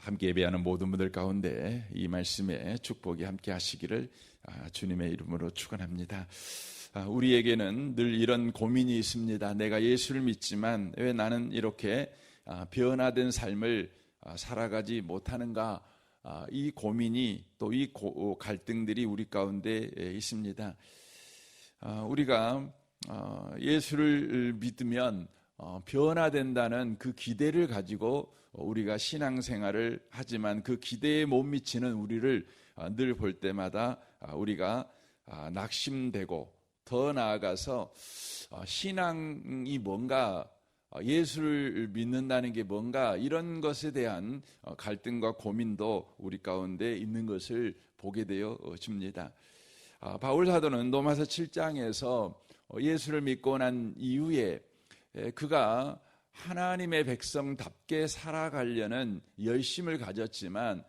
함께 예배하는 모든 분들 가운데 이 말씀에 축복이 함께 하시기를 주님의 이름으로 축원합니다. 우리에게는 늘 이런 고민이 있습니다. 내가 예수를 믿지만 왜 나는 이렇게 변화된 삶을 살아가지 못하는가? 이 고민이 또 이 갈등들이 우리 가운데 있습니다. 우리가 예수를 믿으면 변화된다는 그 기대를 가지고 우리가 신앙생활을 하지만 그 기대에 못 미치는 우리를 늘 볼 때마다 우리가 낙심되고 더 나아가서 신앙이 뭔가, 예수를 믿는다는 게 뭔가, 이런 것에 대한 갈등과 고민도 우리 가운데 있는 것을 보게 되어집니다. 바울 사도는 로마서 7장에서 예수를 믿고 난 이후에 그가 하나님의 백성답게 살아가려는 열심을 가졌지만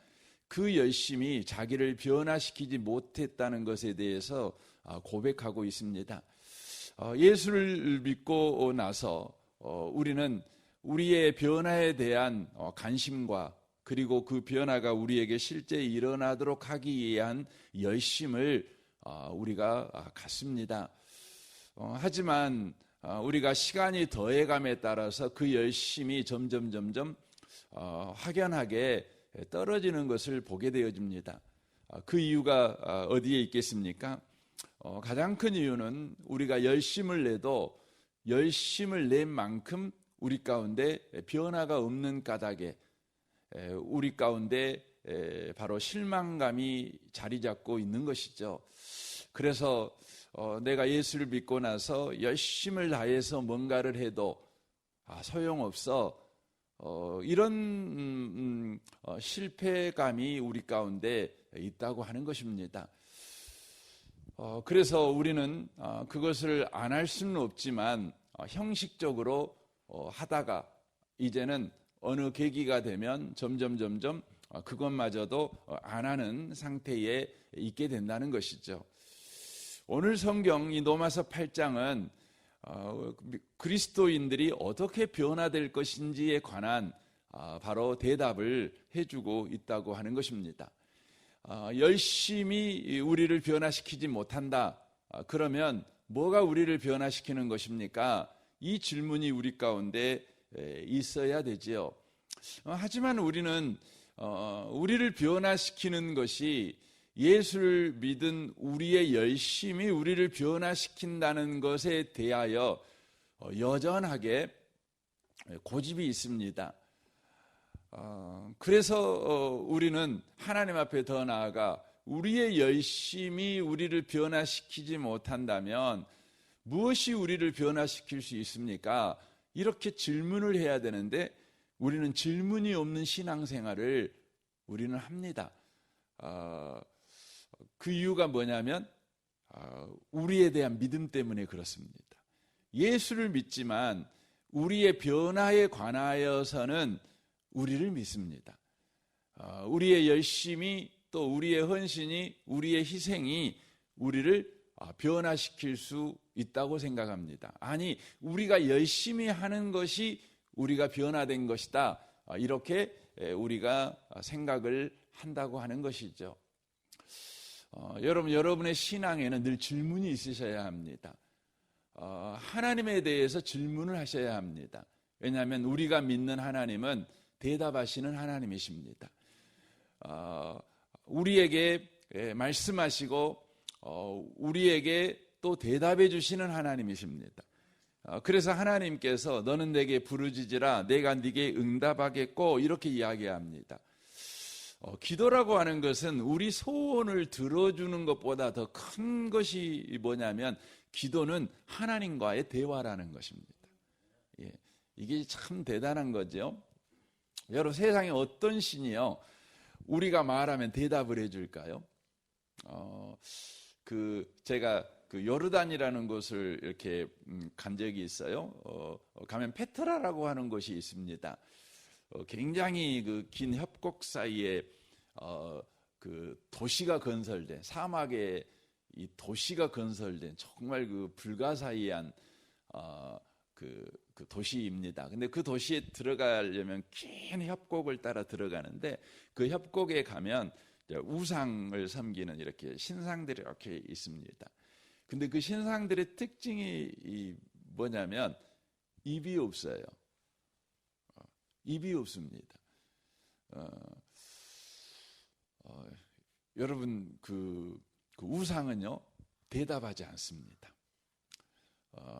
그 열심이 자기를 변화시키지 못했다는 것에 대해서 고백하고 있습니다. 예수를 믿고 나서 우리는 우리의 변화에 대한 관심과 그리고 그 변화가 우리에게 실제 일어나도록 하기 위한 열심을 우리가 갖습니다. 하지만 우리가 시간이 더해감에 따라서 그 열심이 점점 확연하게 떨어지는 것을 보게 되어집니다. 그 이유가 어디에 있겠습니까? 가장 큰 이유는 우리가 열심을 내도 열심을 낸 만큼 우리 가운데 변화가 없는 까닭에 우리 가운데 바로 실망감이 자리 잡고 있는 것이죠. 그래서 내가 예수를 믿고 나서 열심을 다해서 뭔가를 해도 소용없어, 이런 실패감이 우리 가운데 있다고 하는 것입니다. 그래서 우리는 그것을 안 할 수는 없지만 형식적으로 하다가 이제는 어느 계기가 되면 점점 그것마저도 안 하는 상태에 있게 된다는 것이죠. 오늘 성경 이 로마서 8장은 그리스도인들이 어떻게 변화될 것인지에 관한 바로 대답을 해주고 있다고 하는 것입니다. 열심히 우리를 변화시키지 못한다. 그러면 뭐가 우리를 변화시키는 것입니까? 이 질문이 우리 가운데 있어야 되지요. 하지만 우리는 우리를 변화시키는 것이 예수를 믿은 우리의 열심이 우리를 변화시킨다는 것에 대하여 여전하게 고집이 있습니다. 그래서 우리는 하나님 앞에 더 나아가 우리의 열심이 우리를 변화시키지 못한다면 무엇이 우리를 변화시킬 수 있습니까? 이렇게 질문을 해야 되는데 우리는 질문이 없는 신앙생활을 우리는 합니다. 그 이유가 뭐냐면 우리에 대한 믿음 때문에 그렇습니다. 예수를 믿지만 우리의 변화에 관하여서는 우리를 믿습니다. 우리의 열심이 또 우리의 헌신이, 우리의 희생이 우리를 변화시킬 수 있다고 생각합니다. 아니, 우리가 열심히 하는 것이 우리가 변화된 것이다, 이렇게 우리가 생각을 한다고 하는 것이죠. 여러분의 신앙에는 늘 질문이 있으셔야 합니다. 하나님에 대해서 질문을 하셔야 합니다. 왜냐하면 우리가 믿는 하나님은 대답하시는 하나님이십니다. 우리에게 말씀하시고 우리에게 또 대답해 주시는 하나님이십니다. 그래서 하나님께서 너는 내게 부르짖으라 내가 네게 응답하겠고 이렇게 이야기합니다. 기도라고 하는 것은 우리 소원을 들어주는 것보다 더 큰 것이 뭐냐면 기도는 하나님과의 대화라는 것입니다. 이게 참 대단한 거죠. 여러분, 세상에 어떤 신이요 우리가 말하면 대답을 해줄까요? 제가 요르단이라는 곳을 이렇게 간 적이 있어요. 가면 페트라라고 하는 곳이 있습니다. 굉장히 긴 협곡 사이에 도시가 건설된, 사막에 이 도시가 건설된 정말 불가사의한 그 도시입니다. 근데 그 도시에 들어가려면 긴 협곡을 따라 들어가는데 그 협곡에 가면 우상을 섬기는 이렇게 신상들이 이렇게 있습니다. 근데 그 신상들의 특징이 뭐냐면 입이 없어요. 입이 없습니다. 여러분 그 우상은요 대답하지 않습니다.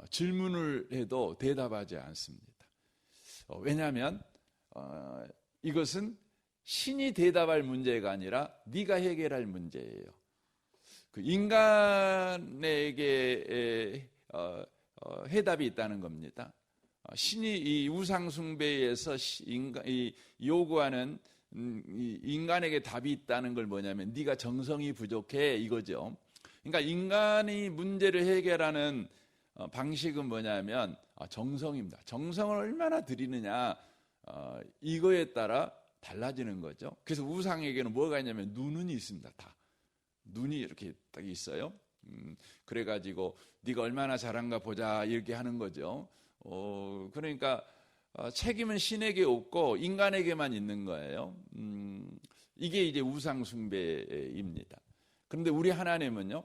질문을 해도 대답하지 않습니다. 왜냐하면 이것은 신이 대답할 문제가 아니라 네가 해결할 문제예요. 그 인간에게 해답이 있다는 겁니다. 신이 이 우상 숭배에서 요구하는 인간에게 답이 있다는 걸 뭐냐면 네가 정성이 부족해 이거죠. 그러니까 인간이 문제를 해결하는 방식은 뭐냐면 정성입니다. 정성을 얼마나 들이느냐 이거에 따라 달라지는 거죠. 그래서 우상에게는 뭐가 있냐면 눈은 있습니다. 다 눈이 이렇게 딱 있어요. 그래가지고 네가 얼마나 잘한가 보자 이렇게 하는 거죠. 그러니까 책임은 신에게 없고 인간에게만 있는 거예요. 이게 이제 우상 숭배입니다. 그런데 우리 하나님은요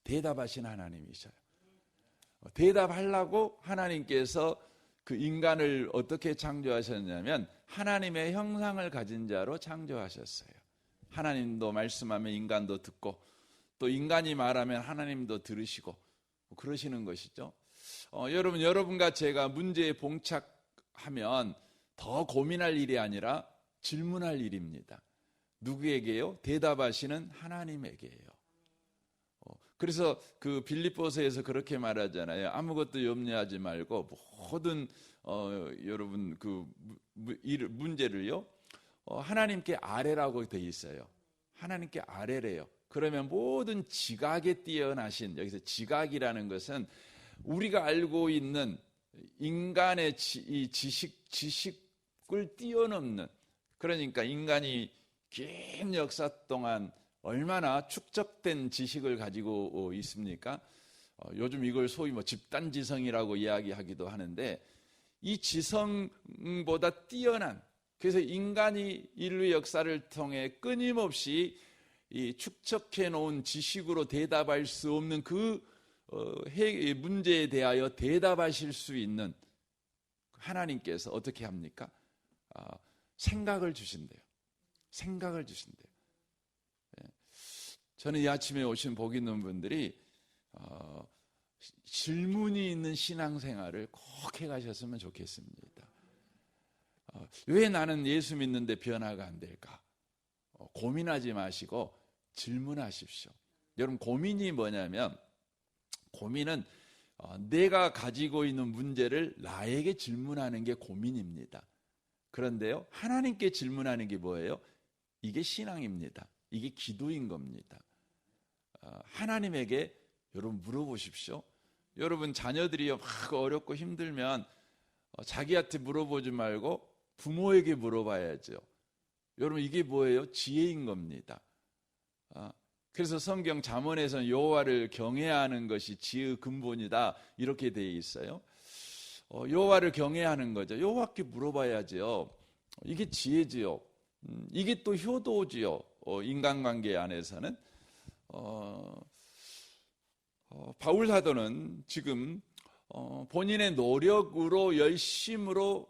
대답하신 하나님이셔요. 대답하려고 하나님께서 그 인간을 어떻게 창조하셨냐면 하나님의 형상을 가진 자로 창조하셨어요. 하나님도 말씀하면 인간도 듣고 또 인간이 말하면 하나님도 들으시고 그러시는 것이죠. 여러분과 제가 문제에 봉착하면 더 고민할 일이 아니라 질문할 일입니다. 누구에게요? 대답하시는 하나님에게요. 그래서 그 빌립보서에서 그렇게 말하잖아요. 아무것도 염려하지 말고 모든 여러분 그 문제를요 하나님께 아뢰라고 돼 있어요. 하나님께 아뢰래요. 그러면 모든 지각에 뛰어나신, 여기서 지각이라는 것은 우리가 알고 있는 인간의 이 지식을 뛰어넘는, 그러니까 인간이 긴 역사 동안 얼마나 축적된 지식을 가지고 있습니까? 요즘 이걸 소위 집단지성이라고 이야기하기도 하는데 이 지성보다 뛰어난, 그래서 인간이 인류 역사를 통해 끊임없이 이 축적해 놓은 지식으로 대답할 수 없는 그 문제에 대하여 대답하실 수 있는 하나님께서 어떻게 합니까? 생각을 주신대요. 생각을 주신대요. 저는 이 아침에 오신 복 있는 분들이 질문이 있는 신앙생활을 꼭 해가셨으면 좋겠습니다. 왜 나는 예수 믿는데 변화가 안 될까? 고민하지 마시고 질문하십시오. 여러분 고민이 뭐냐면, 고민은 내가 가지고 있는 문제를 나에게 질문하는 게 고민입니다. 그런데요 하나님께 질문하는 게 뭐예요? 이게 신앙입니다. 이게 기도인 겁니다. 하나님에게 여러분 물어보십시오. 여러분 자녀들이 막 어렵고 힘들면 자기한테 물어보지 말고 부모에게 물어봐야죠. 여러분 이게 뭐예요? 지혜인 겁니다. 그래서 성경 잠언에서는 여호와를 경외하는 것이 지혜의 근본이다 이렇게 되어 있어요. 여호와를 경외하는 거죠. 여호와께 물어봐야죠. 이게 지혜지요. 이게 또 효도지요. 인간관계 안에서는 바울 사도는 지금 본인의 노력으로 열심으로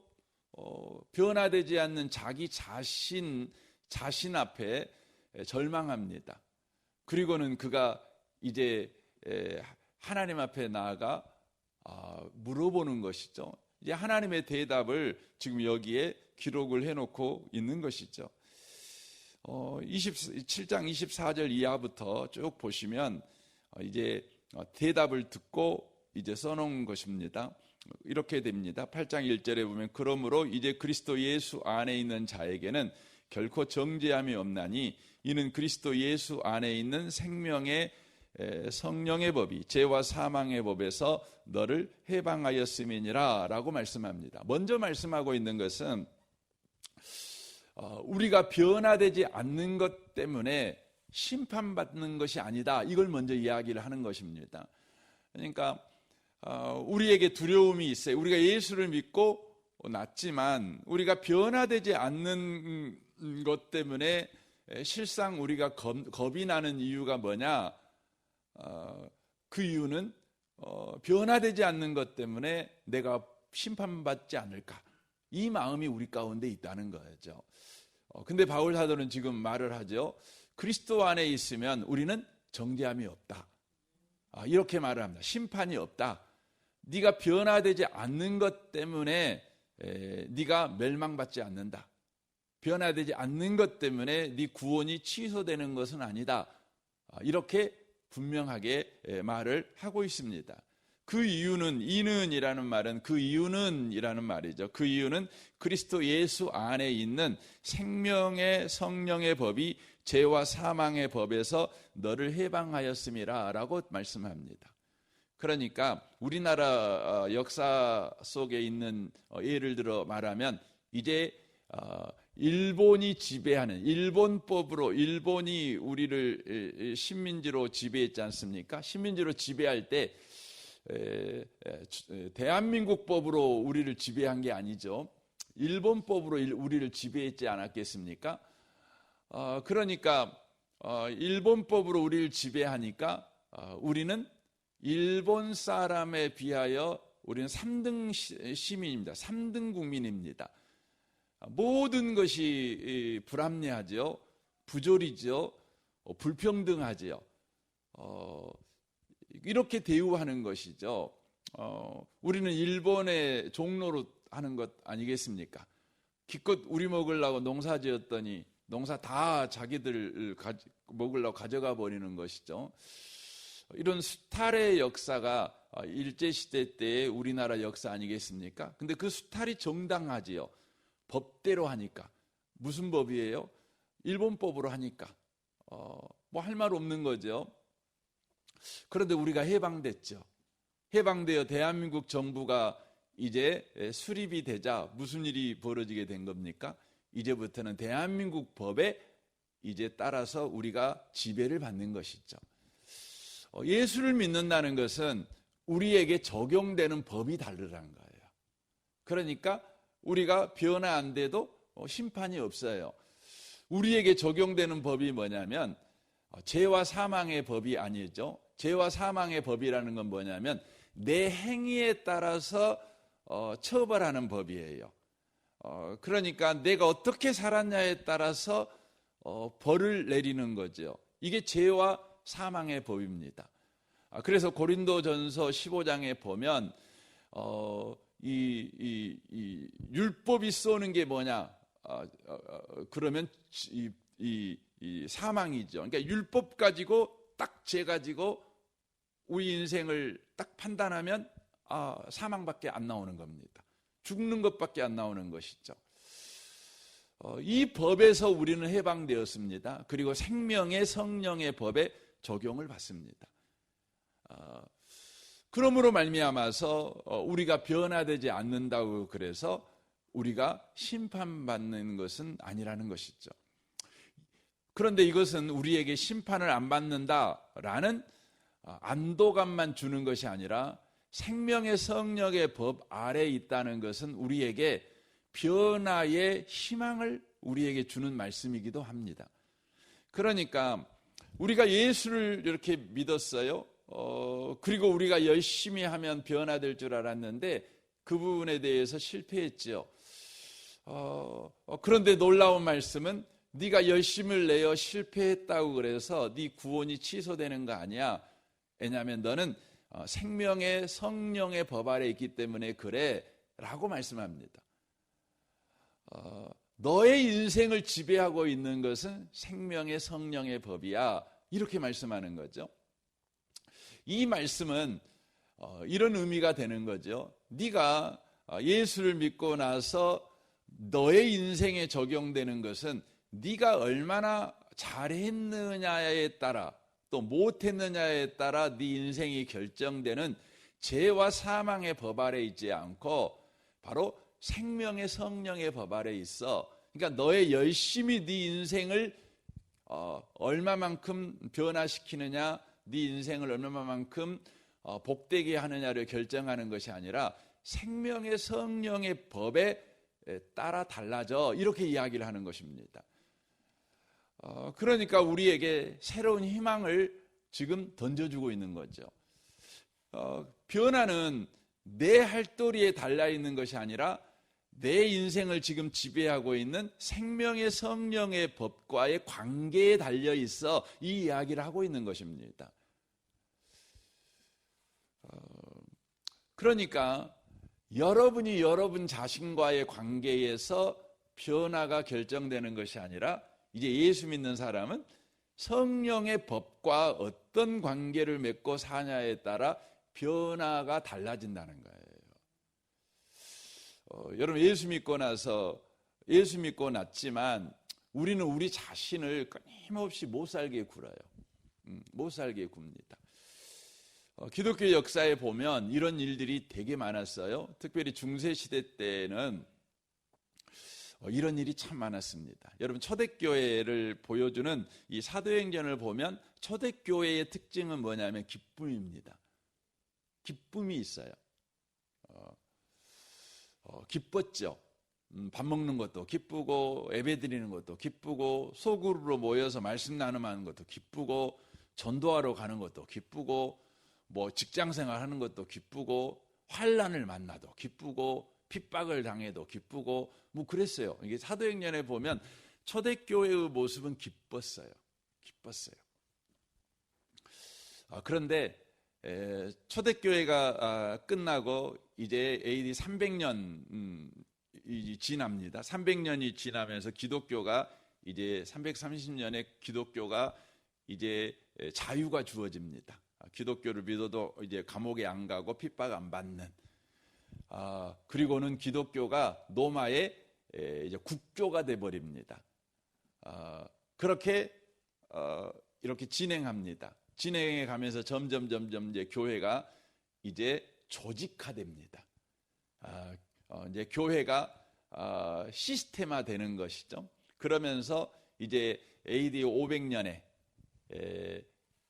변화되지 않는 자기 자신 앞에 절망합니다. 그리고는 그가 이제 하나님 앞에 나아가 물어보는 것이죠. 이제 하나님의 대답을 지금 여기에 기록을 해놓고 있는 것이죠. 7장 24절 이하부터 쭉 보시면 이제 대답을 듣고 이제 써놓은 것입니다. 이렇게 됩니다. 8장 1절에 보면 그러므로 이제 그리스도 예수 안에 있는 자에게는 결코 정죄함이 없나니 이는 그리스도 예수 안에 있는 생명의 성령의 법이 죄와 사망의 법에서 너를 해방하였음이니라 라고 말씀합니다. 먼저 말씀하고 있는 것은 우리가 변화되지 않는 것 때문에 심판받는 것이 아니다, 이걸 먼저 이야기를 하는 것입니다. 그러니까 우리에게 두려움이 있어요. 우리가 예수를 믿고 났지만 우리가 변화되지 않는 것 때문에 실상 우리가 겁이 나는 이유가 뭐냐? 그 이유는 변화되지 않는 것 때문에 내가 심판받지 않을까? 이 마음이 우리 가운데 있다는 거죠. 근데 바울 사도는 지금 말을 하죠. 그리스도 안에 있으면 우리는 정죄함이 없다. 이렇게 말을 합니다. 심판이 없다. 네가 변화되지 않는 것 때문에 네가 멸망받지 않는다. 변화되지 않는 것 때문에 네 구원이 취소되는 것은 아니다. 이렇게 분명하게 말을 하고 있습니다. 그 이유는 이는이라는 말은 그 이유는이라는 말이죠. 그 이유는 그리스도 예수 안에 있는 생명의 성령의 법이 죄와 사망의 법에서 너를 해방하였음이라라고 말씀합니다. 그러니까 우리나라 역사 속에 있는 예를 들어 말하면 이제 일본이 지배하는 일본법으로 일본이 우리를 식민지로 지배했지 않습니까? 식민지로 지배할 때 대한민국 법으로 우리를 지배한 게 아니죠. 일본법으로 우리를 지배했지 않았겠습니까? 그러니까 일본법으로 우리를 지배하니까 우리는 일본 사람에 비하여 우리는 3등 시민입니다. 3등 국민입니다. 모든 것이 불합리하죠. 부조리죠. 불평등하죠. 이렇게 대우하는 것이죠. 우리는 일본의 종로로 하는 것 아니겠습니까? 기껏 우리 먹으려고 농사 지었더니 농사 다 자기들 먹으려고 가져가 버리는 것이죠. 이런 수탈의 역사가 일제시대 때의 우리나라 역사 아니겠습니까? 근데 그 수탈이 정당하지요. 법대로 하니까. 무슨 법이에요? 일본법으로 하니까. 뭐 할 말 없는 거죠. 그런데 우리가 해방됐죠. 해방되어 대한민국 정부가 이제 수립이 되자 무슨 일이 벌어지게 된 겁니까? 이제부터는 대한민국 법에 이제 따라서 우리가 지배를 받는 것이죠. 예수를 믿는다는 것은 우리에게 적용되는 법이 다르다는 거예요. 그러니까 우리가 변화 안 돼도 심판이 없어요. 우리에게 적용되는 법이 뭐냐면 죄와 사망의 법이 아니죠. 죄와 사망의 법이라는 건 뭐냐면 내 행위에 따라서 처벌하는 법이에요. 그러니까 내가 어떻게 살았냐에 따라서 벌을 내리는 거죠. 이게 죄와 사망의 법입니다. 그래서 고린도전서 15장에 보면 이 율법이 쏘는 게 뭐냐? 그러면 이 사망이죠. 그러니까 율법 가지고 딱 죄 가지고 우리 인생을 딱 판단하면 사망밖에 안 나오는 겁니다. 죽는 것밖에 안 나오는 것이죠. 이 법에서 우리는 해방되었습니다. 그리고 생명의 성령의 법에 적용을 받습니다. 그러므로 말미암아서 우리가 변화되지 않는다고 그래서 우리가 심판받는 것은 아니라는 것이죠. 그런데 이것은 우리에게 심판을 안 받는다라는 안도감만 주는 것이 아니라 생명의 성령의 법 아래에 있다는 것은 우리에게 변화의 희망을 우리에게 주는 말씀이기도 합니다. 그러니까 우리가 예수를 이렇게 믿었어요. 그리고 우리가 열심히 하면 변화될 줄 알았는데 그 부분에 대해서 실패했죠. 그런데 놀라운 말씀은 네가 열심을 내어 실패했다고 그래서 네 구원이 취소되는 거 아니야. 왜냐하면 너는 생명의 성령의 법 아래 있기 때문에 그래 라고 말씀합니다. 너의 인생을 지배하고 있는 것은 생명의 성령의 법이야. 이렇게 말씀하는 거죠. 이 말씀은 이런 의미가 되는 거죠. 네가 예수를 믿고 나서 너의 인생에 적용되는 것은 네가 얼마나 잘했느냐에 따라 또 못했느냐에 따라 네 인생이 결정되는 죄와 사망의 법 아래 있지 않고 바로 생명의 성령의 법 아래 있어. 그러니까 너의 열심히 네 인생을 얼마만큼 변화시키느냐, 네 인생을 얼마만큼 복되게 하느냐를 결정하는 것이 아니라 생명의 성령의 법에 따라 달라져, 이렇게 이야기를 하는 것입니다. 그러니까 우리에게 새로운 희망을 지금 던져주고 있는 거죠. 변화는 내 할도리에 달려있는 것이 아니라 내 인생을 지금 지배하고 있는 생명의 성령의 법과의 관계에 달려있어 이 이야기를 하고 있는 것입니다. 그러니까 여러분이 여러분 자신과의 관계에서 변화가 결정되는 것이 아니라 이제 예수 믿는 사람은 성령의 법과 어떤 관계를 맺고 사냐에 따라 변화가 달라진다는 거예요. 여러분, 예수 믿고 났지만 우리는 우리 자신을 끊임없이 못 살게 굴어요. 못 살게 굽니다. 기독교 역사에 보면 이런 일들이 되게 많았어요. 특별히 중세시대 때는 이런 일이 참 많았습니다. 여러분, 초대교회를 보여주는 이 사도행전을 보면 초대교회의 특징은 뭐냐면 기쁨입니다. 기쁨이 있어요. 기뻤죠. 밥 먹는 것도 기쁘고, 예배 드리는 것도 기쁘고, 소그룹으로 모여서 말씀 나눔하는 것도 기쁘고, 전도하러 가는 것도 기쁘고, 뭐 직장 생활하는 것도 기쁘고, 환난을 만나도 기쁘고, 핍박을 당해도 기쁘고, 뭐 그랬어요. 이게 사도행전에 보면 초대교회의 모습은 기뻤어요. 그런데 초대교회가 끝나고 이제 AD 300년 지납니다. 300년이 지나면서 기독교가 이제 330년에 기독교가 이제 자유가 주어집니다. 기독교를 믿어도 이제 감옥에 안 가고 핍박 안 받는. 그리고는 기독교가 로마의 이제 국교가 돼 버립니다. 그렇게 이렇게 진행합니다. 진행해 가면서 점점 이제 교회가 이제 조직화됩니다. 이제 교회가 시스템화 되는 것이죠. 그러면서 이제 AD 500년에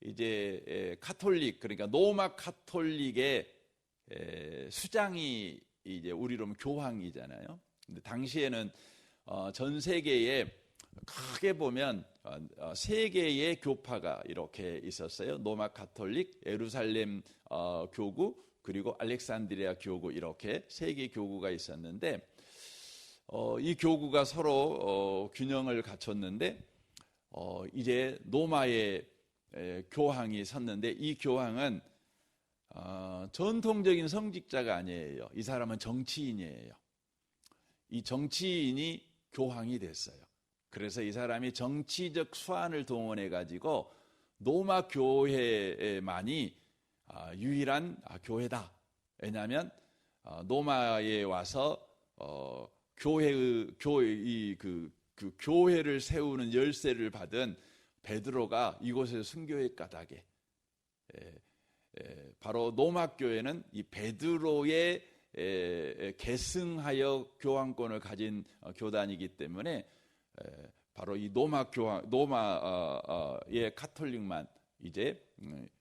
이제 카톨릭, 그러니까 로마 카톨릭의 수장이 이제 우리로 하면 교황이잖아요. 근데 당시에는 전 세계에 크게 보면 세 개의 교파가 이렇게 있었어요. 로마 카톨릭, 예루살렘 교구, 그리고 알렉산드리아 교구, 이렇게 세 개의 교구가 있었는데 이 교구가 서로 균형을 갖췄는데 이제 로마의 교황이 섰는데 이 교황은 전통적인 성직자가 아니에요. 이 사람은 정치인이에요. 이 정치인이 교황이 됐어요. 그래서 이 사람이 정치적 수완을 동원해 가지고 로마 교회만이 유일한 교회다. 왜냐하면 로마에 와서 교회를 세우는 열쇠를 받은 베드로가 이곳에서 순교의 까닭에 바로 로마 교회는 이 베드로의 계승하여 교황권을 가진 교단이기 때문에 바로 이 로마의 카톨릭만 이제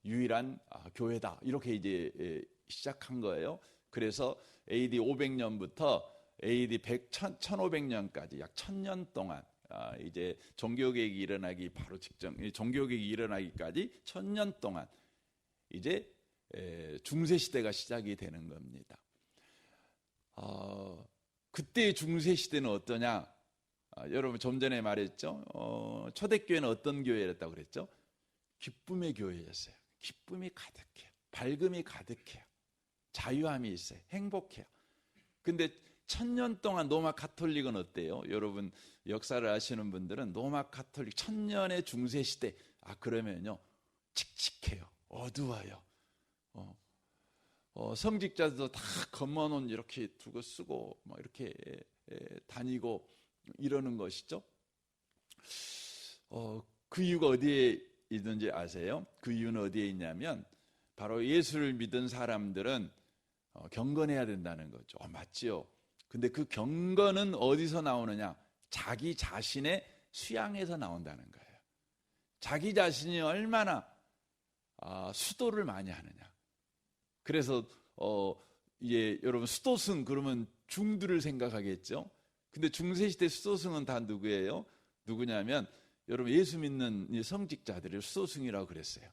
유일한 교회다, 이렇게 이제 시작한 거예요. 그래서 AD 500년부터 AD 1500년까지 약 1000년 동안 이제 종교개혁이 일어나기 바로 직전, 종교개혁이 일어나기까지 1000년 동안 이제 중세 시대가 시작이 되는 겁니다. 그때의 중세 시대는 어떠냐? 여러분 좀 전에 말했죠. 초대교회는 어떤 교회였다고 그랬죠? 기쁨의 교회였어요. 기쁨이 가득해요. 밝음이 가득해요. 자유함이 있어요. 행복해요. 근데 1000년 동안 로마 카톨릭은 어때요? 여러분 역사를 아시는 분들은 로마 카톨릭 1000년의 중세 시대, 그러면요 칙칙해요. 어두워요. 성직자들도 다 검은 옷 이렇게 두고 쓰고 막 이렇게 다니고 이러는 것이죠. 그 이유가 어디에 있는지 아세요? 그 이유는 어디에 있냐면 바로 예수를 믿은 사람들은 경건해야 된다는 거죠. 맞지요? 근데 그 경건은 어디서 나오느냐? 자기 자신의 수양에서 나온다는 거예요. 자기 자신이 얼마나 수도를 많이 하느냐, 그래서 이제 여러분 수도승 그러면 중들을 생각하겠죠. 근데 중세시대 수도승은 다 누구예요? 누구냐면 여러분 예수 믿는 성직자들을 수도승이라고 그랬어요.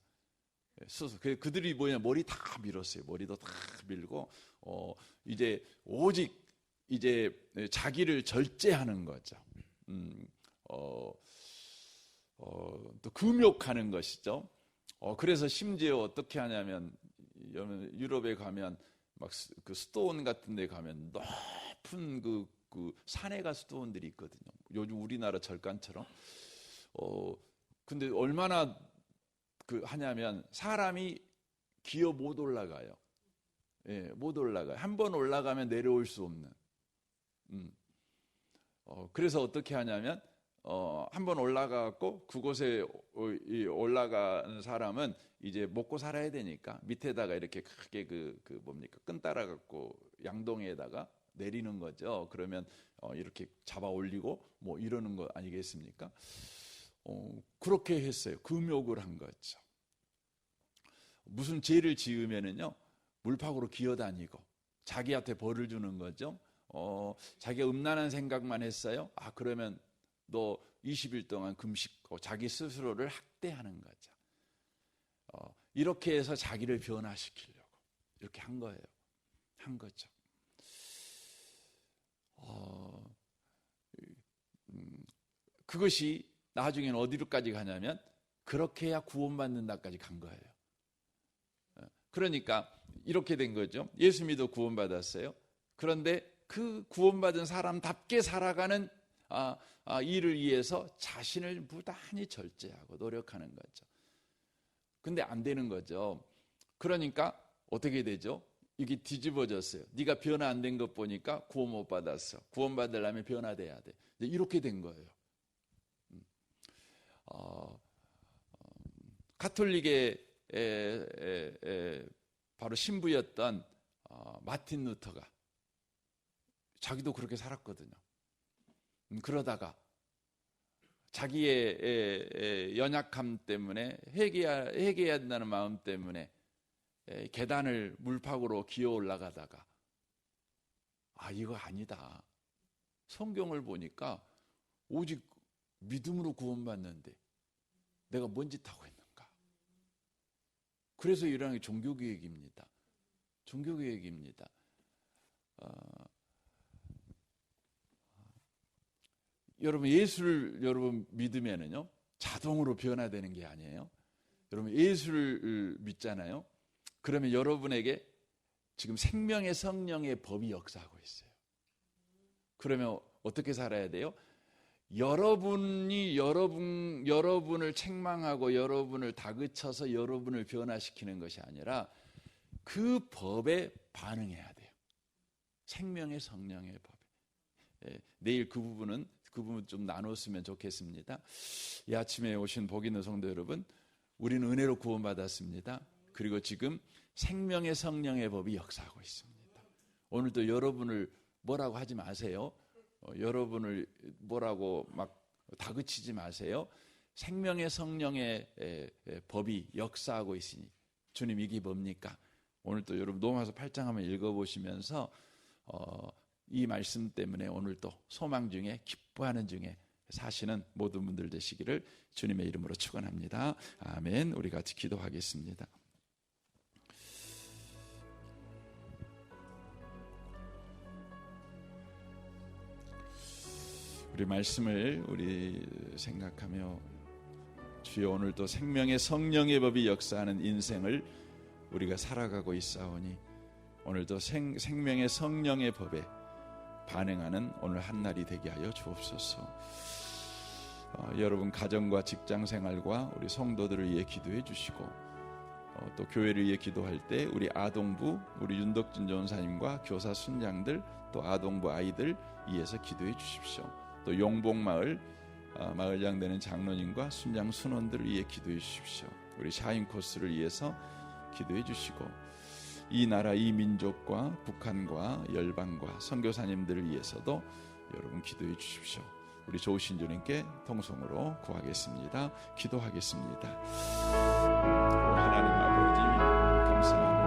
수도승. 그들이 뭐냐, 머리 다 밀었어요. 머리도 다 밀고 이제 오직 이제 자기를 절제하는 거죠. 또 금욕하는 것이죠. 그래서 심지어 어떻게 하냐면 유럽에 가면 막 그 수도원 같은 데 가면 높은 그 산에가 수도원들이 있거든요. 요즘 우리나라 절간처럼. 근데 얼마나 하냐면 사람이 기어 못 올라가요. 예, 못 올라가요. 한 번 올라가면 내려올 수 없는. 그래서 어떻게 하냐면 한 번 올라가고 그곳에 올라가는 사람은 이제 먹고 살아야 되니까 밑에다가 이렇게 크게 뭡니까, 끈 따라 갖고 양동이에다가 내리는 거죠. 그러면 이렇게 잡아 올리고 뭐 이러는 거 아니겠습니까? 그렇게 했어요. 금욕을 한 거죠. 무슨 죄를 지으면은요, 물팍으로 기어다니고 자기한테 벌을 주는 거죠. 자기가 음란한 생각만 했어요. 그러면 너 20일 동안 금식고 자기 스스로를 학대하는 거죠. 이렇게 해서 자기를 변화시키려고 이렇게 한 거예요. 한 거죠. 그것이 나중에는 어디로까지 가냐면 그렇게 해야 구원받는다까지 간 거예요. 그러니까 이렇게 된 거죠. 예수 믿어 구원받았어요. 그런데 그 구원받은 사람답게 살아가는 일을 위해서 자신을 무단히 절제하고 노력하는 거죠. 근데 안 되는 거죠. 그러니까 어떻게 되죠? 이게 뒤집어졌어요. 네가 변화 안 된 것 보니까 구원 못 받았어. 구원 받으려면 변화돼야 돼. 이렇게 된 거예요. 가톨릭의 바로 신부였던 마틴 루터가 자기도 그렇게 살았거든요. 그러다가 자기의 연약함 때문에 회개해야 한다는 마음 때문에 계단을 물팍으로 기어 올라가다가 이거 아니다. 성경을 보니까 오직 믿음으로 구원받는데 내가 뭔 짓 하고 있는가. 그래서 일어나는 게 종교개혁입니다. 종교개혁입니다. 여러분 예수를 여러분 믿으면은요 자동으로 변화되는 게 아니에요. 여러분 예수를 믿잖아요. 그러면 여러분에게 지금 생명의 성령의 법이 역사하고 있어요. 그러면 어떻게 살아야 돼요? 여러분이 여러분을 책망하고 여러분을 다그쳐서 여러분을 변화시키는 것이 아니라 그 법에 반응해야 돼요. 생명의 성령의 법에. 내일 그 부분 좀 나눴으면 좋겠습니다. 이 아침에 오신 복 있는 성도 여러분, 우리는 은혜로 구원받았습니다. 그리고 지금 생명의 성령의 법이 역사하고 있습니다. 오늘도 여러분을 뭐라고 하지 마세요. 여러분을 뭐라고 막 다그치지 마세요. 생명의 성령의 법이 역사하고 있으니 주님 이게 뭡니까? 오늘 또 여러분 로마서 8장 한번 읽어보시면서 이 말씀 때문에 오늘 또 소망 중에 기뻐하는 중에 사시는 모든 분들 되시기를 주님의 이름으로 축원합니다. 아멘. 우리 같이 기도하겠습니다. 우리 말씀을 우리 생각하며 주여 오늘도 생명의 성령의 법이 역사하는 인생을 우리가 살아가고 있사오니 오늘도 생명의 성령의 법에 반응하는 오늘 한날이 되게 하여 주옵소서. 여러분 가정과 직장생활과 우리 성도들을 위해 기도해 주시고 또 교회를 위해 기도할 때 우리 아동부 우리 윤덕진 전사님과 교사 순장들 또 아동부 아이들 위해서 기도해 주십시오. 또 용복마을 마을장 되는 장로님과 순장 순원들을 위해 기도해 주십시오. 우리 샤인 코스를 위해서 기도해 주시고 이 나라 이 민족과 북한과 열방과 선교사님들을 위해서도 여러분 기도해 주십시오. 우리 좋으신 주님께 통성으로 구하겠습니다. 기도하겠습니다. 하나님 아버지 감사합니다.